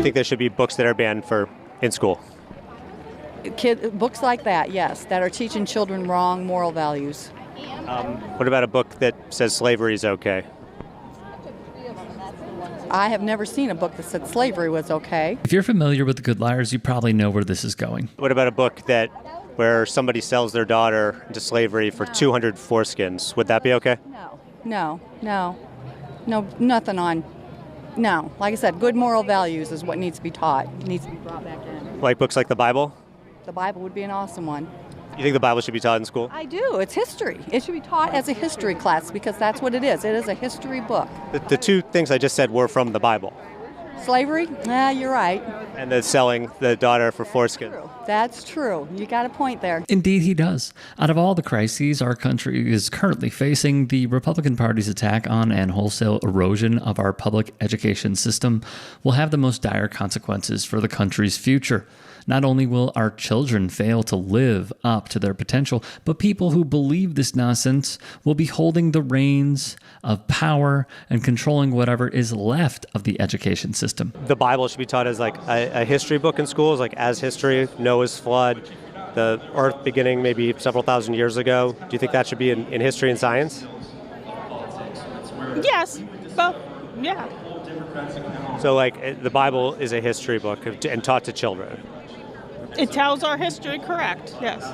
you think there should be books that are banned in school? Books like that, yes, that are teaching children wrong moral values. What about a book that says slavery is okay? I have never seen a book that said slavery was okay. If you're familiar with The Good Liars, you probably know where this is going. What about a book where somebody sells their daughter into slavery for 200 foreskins? Would that be okay? No, nothing on. No, like I said, good moral values is what needs to be taught. It needs to be brought back in. Like books like the Bible? The Bible would be an awesome one. You think the Bible should be taught in school? I do. It's history. It should be taught as a history class because that's what it is. It is a history book. The two things I just said were from the Bible. Slavery? You're right. And the selling the daughter for foreskin. That's true. You got a point there. Indeed, he does. Out of all the crises our country is currently facing, the Republican Party's attack on and wholesale erosion of our public education system will have the most dire consequences for the country's future. Not only will our children fail to live up to their potential, but people who believe this nonsense will be holding the reins of power and controlling whatever is left of the education system. The Bible should be taught as like a history book in schools, like as history, Noah's flood, the earth beginning maybe several thousand years ago. Do you think that should be in history and science? Yes, both, yeah. So like the Bible is a history book and taught to children. It tells our history, correct, yes.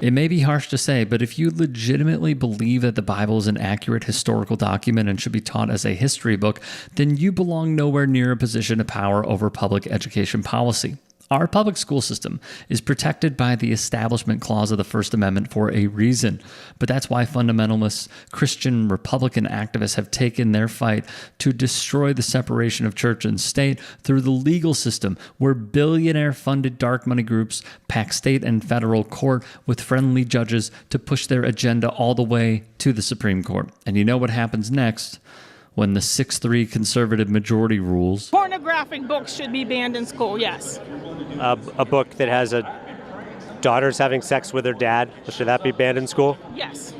It may be harsh to say, but if you legitimately believe that the Bible is an accurate historical document and should be taught as a history book, then you belong nowhere near a position of power over public education policy. Our public school system is protected by the Establishment Clause of the First Amendment for a reason. But that's why fundamentalist Christian Republican activists have taken their fight to destroy the separation of church and state through the legal system, where billionaire-funded dark money groups pack state and federal court with friendly judges to push their agenda all the way to the Supreme Court. And you know what happens next? When the 6-3 conservative majority rules. Pornographic books should be banned in school, yes. A book that has daughters having sex with their dad, should that be banned in school? Yes.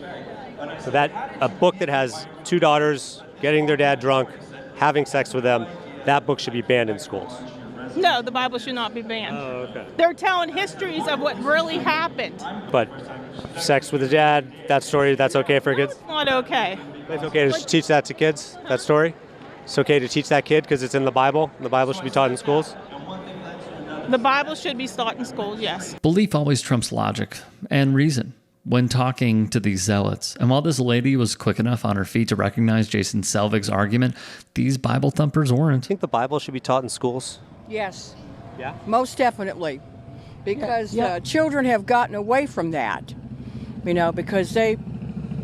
So a book that has two daughters getting their dad drunk, having sex with them, that book should be banned in schools. No, the Bible should not be banned. Oh, okay. They're telling histories of what really happened. But sex with the dad, that story, that's okay for kids? It's not okay. It's okay to teach that to kids, that story? It's okay to teach that kid because it's in the Bible? The Bible should be taught in schools? The Bible should be taught in schools, yes. Belief always trumps logic and reason when talking to these zealots. And while this lady was quick enough on her feet to recognize Jason Selvig's argument, these Bible thumpers weren't. I think the Bible should be taught in schools. Yes. Yeah? Most definitely. Because children have gotten away from that. Because they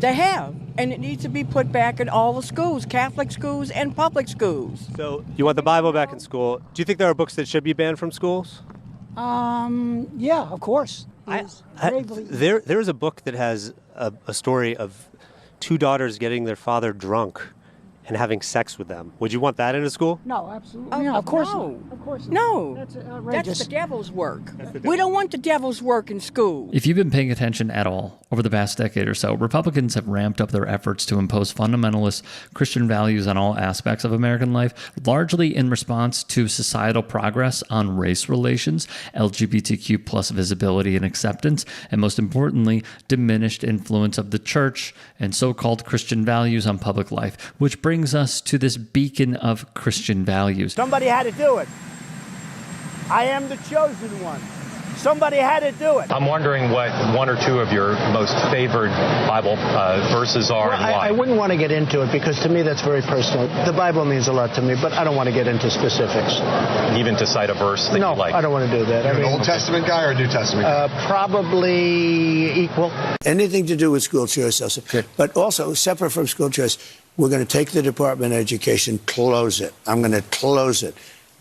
have. And it needs to be put back in all the schools, Catholic schools and public schools. So you want the Bible back in school. Do you think there are books that should be banned from schools? Yeah, of course. There is a book that has a story of two daughters getting their father drunk and having sex with them. Would you want that in a school? No, absolutely. Yeah, of course not. Of course not. No. That's outrageous. That's the devil's work. We don't want the devil's work in school. If you've been paying attention at all over the past decade or so, Republicans have ramped up their efforts to impose fundamentalist Christian values on all aspects of American life, largely in response to societal progress on race relations, LGBTQ plus visibility and acceptance, and most importantly, diminished influence of the church and so-called Christian values on public life, which brings us to this beacon of Christian values. Somebody had to do it. I am the chosen one. Somebody had to do it. I'm wondering what one or two of your most favored Bible verses are and why. I wouldn't want to get into it because to me that's very personal. The Bible means a lot to me, but I don't want to get into specifics. Even to cite a verse that no, you like? I don't want to do that. You're an Old Testament guy or a New Testament guy? Probably equal. Anything to do with school choice, also. Sure. But also, separate from school choice, we're going to take the Department of Education, close it. I'm going to close it.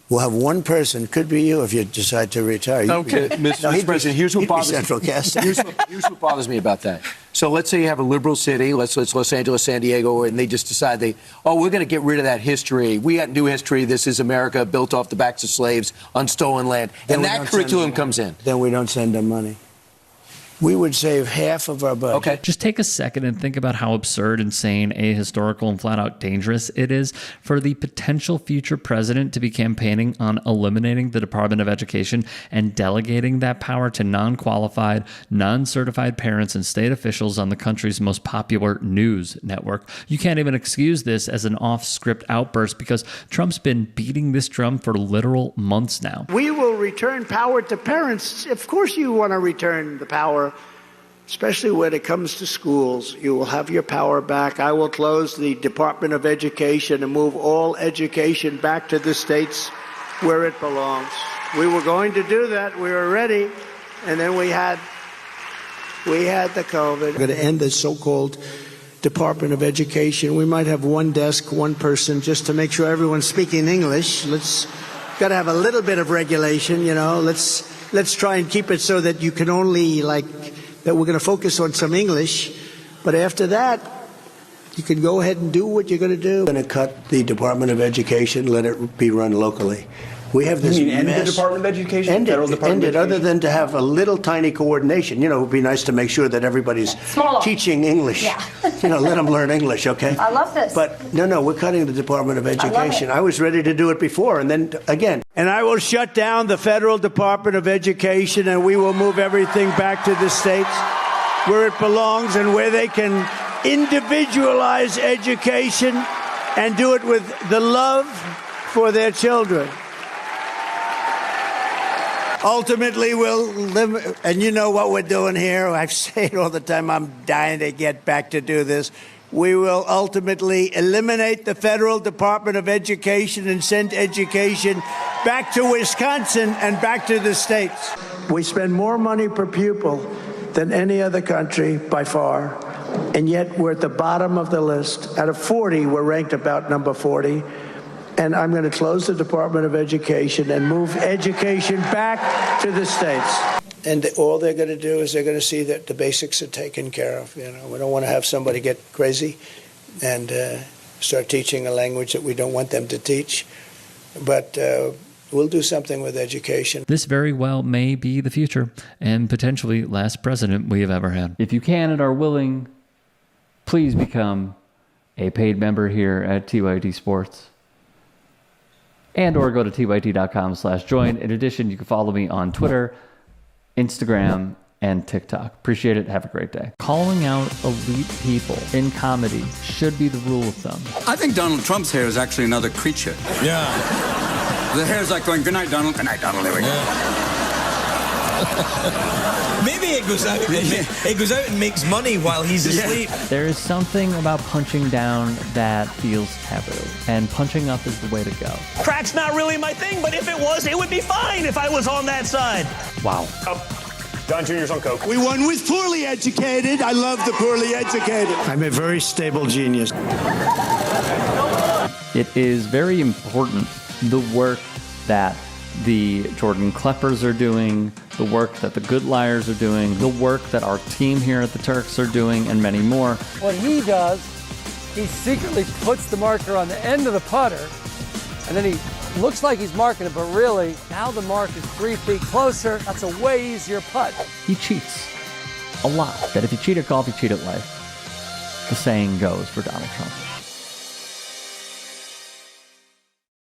We'll have one person, could be you if you decide to retire. Okay, Mr. President, here's what bothers central casting. Here's what bothers me about that. So let's say you have a liberal city, let's Los Angeles, San Diego, and they just decide we're going to get rid of that history. We got new history. This is America built off the backs of slaves on stolen land. And that curriculum comes in. Then we don't send them money. we would save half of our budget. Okay. Just take a second and think about how absurd, insane, ahistorical, and flat out dangerous it is for the potential future president to be campaigning on eliminating the Department of Education and delegating that power to non-qualified, non-certified parents and state officials on the country's most popular news network. You can't even excuse this as an off-script outburst because Trump's been beating this drum for literal months now. We will return power to parents. Of course you want to return the power, especially when it comes to schools. You will have your power back. I will close the Department of Education and move all education back to the states where it belongs. We were going to do that. We were ready. And then we had the COVID. We're going to end the so-called Department of Education. We might have one desk, one person, just to make sure everyone's speaking English. Got to have a little bit of regulation, you know. Let's try and keep it so that you can only, that we're going to focus on some English. But after that, you can go ahead and do what you're going to do. We're going to cut the Department of Education, let it be run locally. We have this You mean mess. end the Department of Education? End Federal Department it, of other than to have a little tiny coordination. You know, it would be nice to make sure that everybody's teaching English. Yeah. You know, let them learn English, okay? I love this. But no, we're cutting the Department of Education. I was ready to do it before, and then again. And I will shut down the Federal Department of Education, and we will move everything back to the states where it belongs and where they can individualize education and do it with the love for their children. Ultimately, we'll live, and you know what we're doing here. I say it all the time. I'm dying to get back to do this. We will ultimately eliminate the Federal Department of Education and send education back to Wisconsin and back to the states. We spend more money per pupil than any other country by far, and yet we're at the bottom of the list. Out of 40, we're ranked about number 40. And I'm going to close the Department of Education and move education back to the states. And all they're going to do is they're going to see that the basics are taken care of. You know, we don't want to have somebody get crazy and start teaching a language that we don't want them to teach. But we'll do something with education. This very well may be the future and potentially last president we have ever had. If you can and are willing, please become a paid member here at TYT Sports. And or go to tyt.com/join. In addition, you can follow me on Twitter, Instagram, and TikTok. Appreciate it. Have a great day. Calling out elite people in comedy should be the rule of thumb. I think Donald Trump's hair is actually another creature. Yeah. The hair's like going, good night, Donald. Good night, Donald. There we go. Maybe it goes out. It goes out and makes money while he's asleep. There is something about punching down that feels taboo, and punching up is the way to go. Crack's not really my thing, but if it was, it would be fine if I was on that side. Wow. Don Jr.'s on coke. We won with poorly educated. I love the poorly educated. I'm a very stable genius. It is very important, the work that the Jordan Kleppers are doing, the work that the Good Liars are doing, the work that our team here at the Turks are doing, and many more. What he does, he secretly puts the marker on the end of the putter, and then he looks like he's marking it, but really, now the mark is 3 feet closer. That's a way easier putt. He cheats a lot. That if you cheat at golf, you cheat at life. The saying goes for Donald Trump.